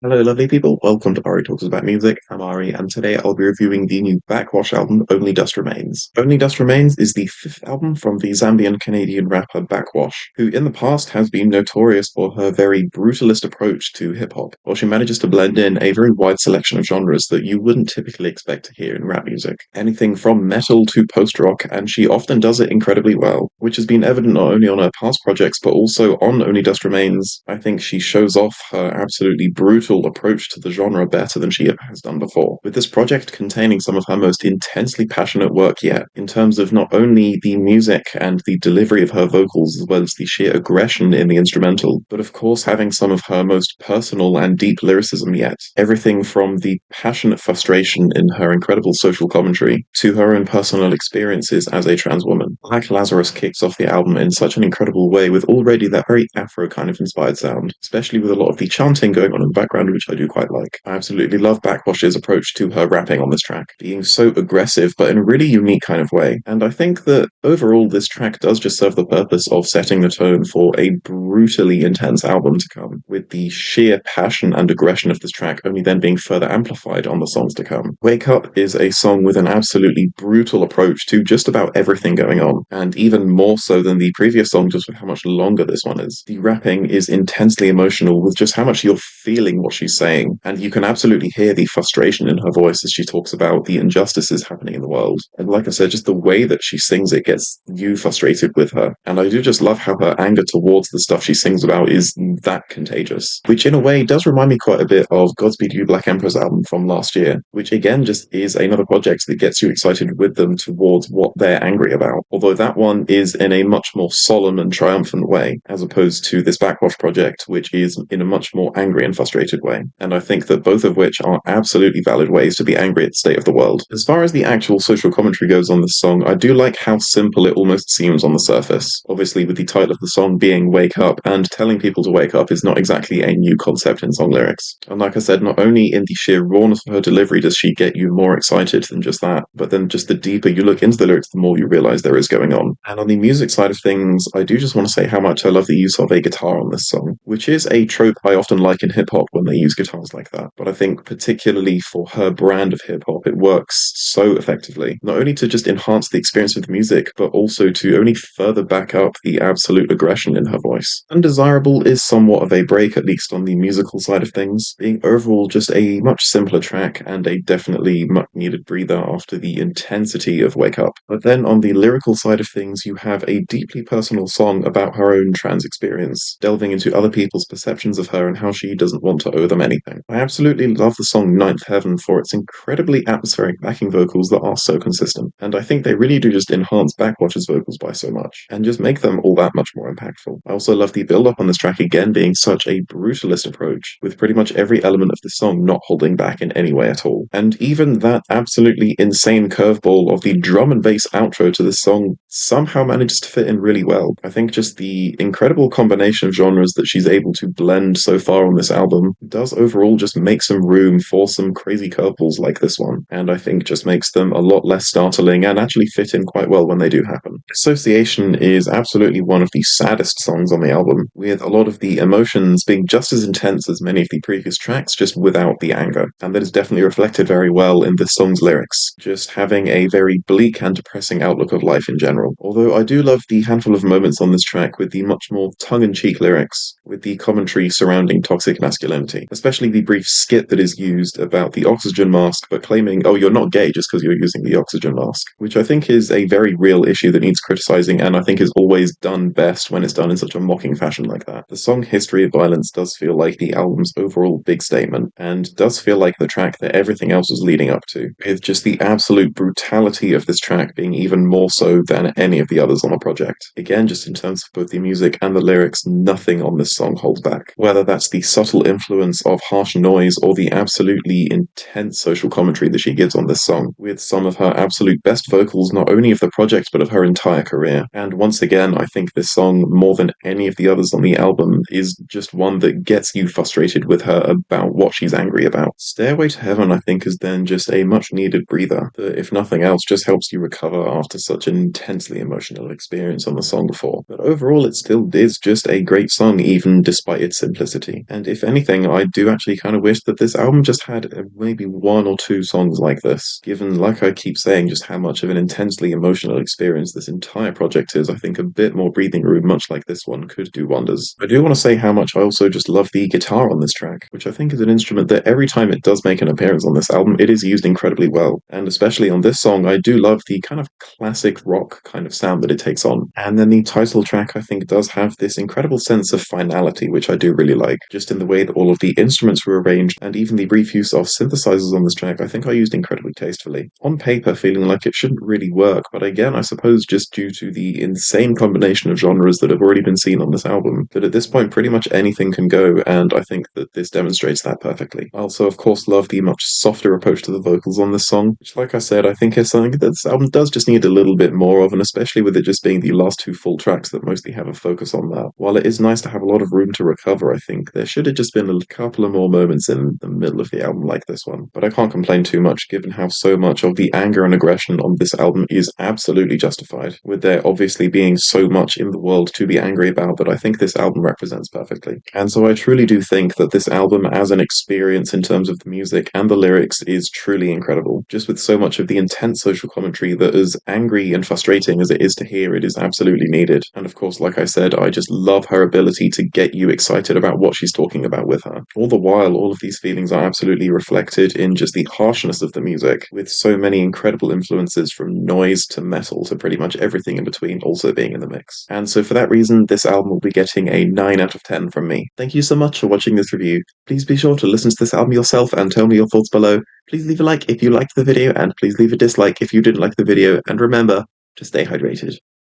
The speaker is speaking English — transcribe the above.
Hello, lovely people. Welcome to Ari Talks About Music. I'm Ari, and today I'll be reviewing the new Backxwash album, Only Dust Remains. Only Dust Remains is the fifth album from the Zambian-Canadian rapper Backxwash, who in the past has been notorious for her very brutalist approach to hip-hop, while she manages to blend in a very wide selection of genres that you wouldn't typically expect to hear in rap music. Anything from metal to post-rock, and she often does it incredibly well, which has been evident not only on her past projects, but also on Only Dust Remains. I think she shows off her absolutely brutal approach to the genre better than she ever has done before, with this project containing some of her most intensely passionate work yet, in terms of not only the music and the delivery of her vocals as well as the sheer aggression in the instrumental, but of course having some of her most personal and deep lyricism yet. Everything from the passionate frustration in her incredible social commentary to her own personal experiences as a trans woman. Black Lazarus kicks off the album in such an incredible way with already that very Afro kind of inspired sound, especially with a lot of the chanting going on in the background, which I do quite like. I absolutely love Backwash's approach to her rapping on this track, being so aggressive but in a really unique kind of way. And I think that overall this track does just serve the purpose of setting the tone for a brutally intense album to come, with the sheer passion and aggression of this track only then being further amplified on the songs to come. Wake Up is a song with an absolutely brutal approach to just about everything going on, and even more so than the previous song just with how much longer this one is. The rapping is intensely emotional with just how much you're feeling what she's saying, and you can absolutely hear the frustration in her voice as she talks about the injustices happening in the world. And like I said, just the way that she sings it gets you frustrated with her. And I do just love how her anger towards the stuff she sings about is that contagious, which in a way does remind me quite a bit of Godspeed You Black Emperor's album from last year, which again just is another project that gets you excited with them towards what they're angry about. Although that one is in a much more solemn and triumphant way, as opposed to this Backwash project, which is in a much more angry and frustrated way. And I think that both of which are absolutely valid ways to be angry at the state of the world. As far as the actual social commentary goes on this song, I do like how simple it almost seems on the surface. Obviously, with the title of the song being Wake Up, and telling people to wake up is not exactly a new concept in song lyrics. And like I said, not only in the sheer rawness of her delivery does she get you more excited than just that, but then just the deeper you look into the lyrics, the more you realize there is going on. And on the music side of things, I do just want to say how much I love the use of a guitar on this song, which is a trope I often like in hip hop when they use guitars like that. But I think particularly for her brand of hip hop, it works so effectively, not only to just enhance the experience of the music, but also to only further back up the absolute aggression in her voice. Undesirable is somewhat of a break, at least on the musical side of things, being overall just a much simpler track and a definitely much needed breather after the intensity of Wake Up. But then on the lyrical side of things, you have a deeply personal song about her own trans experience, delving into other people's perceptions of her and how she doesn't want to owe them anything. I absolutely love the song Ninth Heaven for its incredibly atmospheric backing vocals that are so consistent, and I think they really do just enhance Backwatch's vocals by so much, and just make them all that much more impactful. I also love the build-up on this track again being such a brutalist approach, with pretty much every element of the song not holding back in any way at all. And even that absolutely insane curveball of the drum and bass outro to this song somehow manages to fit in really well. I think just the incredible combination of genres that she's able to blend so far on this album does overall just make some room for some crazy curveballs like this one, and I think just makes them a lot less startling and actually fit in quite well when they do happen. Association is absolutely one of the saddest songs on the album, with a lot of the emotions being just as intense as many of the previous tracks, just without the anger, and that is definitely reflected very well in this song's lyrics, just having a very bleak and depressing outlook of life in general. Although I do love the handful of moments on this track with the much more tongue-in-cheek lyrics, with the commentary surrounding toxic masculinity, especially the brief skit that is used about the oxygen mask, but claiming, oh, you're not gay just because you're using the oxygen mask, which I think is a very real issue that needs criticizing, and I think is always done best when it's done in such a mocking fashion like that. The song History of Violence does feel like the album's overall big statement, and does feel like the track that everything else was leading up to, with just the absolute brutality of this track being even more so than any of the others on the project. Again, just in terms of both the music and the lyrics, nothing on this song holds back. Whether that's the subtle influence of harsh noise or the absolutely intense social commentary that she gives on this song, with some of her absolute best vocals not only of the project but of her entire career. And once again, I think this song, more than any of the others on the album, is just one that gets you frustrated with her about what she's angry about. Stairway to Heaven, I think, is then just a much needed breather that, if nothing else, just helps you recover after such an intensely emotional emotional experience on the song before. But overall, it still is just a great song, even despite its simplicity. And if anything, I do actually kind of wish that this album just had maybe one or two songs like this, given, like I keep saying, just how much of an intensely emotional experience this entire project is. I think a bit more breathing room, much like this one, could do wonders. I do want to say how much I also just love the guitar on this track, which I think is an instrument that every time it does make an appearance on this album, it is used incredibly well. And especially on this song, I do love the kind of classic rock kind of sound that it takes on. And then the title track, I think, does have this incredible sense of finality, which I do really like, just in the way that all of the instruments were arranged, and even the brief use of synthesizers on this track, I think I used incredibly tastefully. On paper, feeling like it shouldn't really work, but again, I suppose just due to the insane combination of genres that have already been seen on this album, that at this point pretty much anything can go, and I think that this demonstrates that perfectly. I also, of course, love the much softer approach to the vocals on this song, which, like I said, I think is something that this album does just need a little bit more of, and especially with it just being the last two full tracks that mostly have a focus on that. While it is nice to have a lot of room to recover, I think there should have just been a couple of more moments in the middle of the album like this one. But I can't complain too much given how so much of the anger and aggression on this album is absolutely justified, with there obviously being so much in the world to be angry about that I think this album represents perfectly. And so I truly do think that this album as an experience in terms of the music and the lyrics is truly incredible. Just with so much of the intense social commentary that, as angry and frustrating as it is to hear, it is absolutely needed. And of course, like I said, I just love her ability to get you excited about what she's talking about with her. All the while, all of these feelings are absolutely reflected in just the harshness of the music, with so many incredible influences from noise to metal to pretty much everything in between also being in the mix. And so for that reason, this album will be getting a 9 out of 10 from me. Thank you so much for watching this review. Please be sure to listen to this album yourself and tell me your thoughts below. Please leave a like if you liked the video, and please leave a dislike if you didn't like the video, and remember to stay hydrated.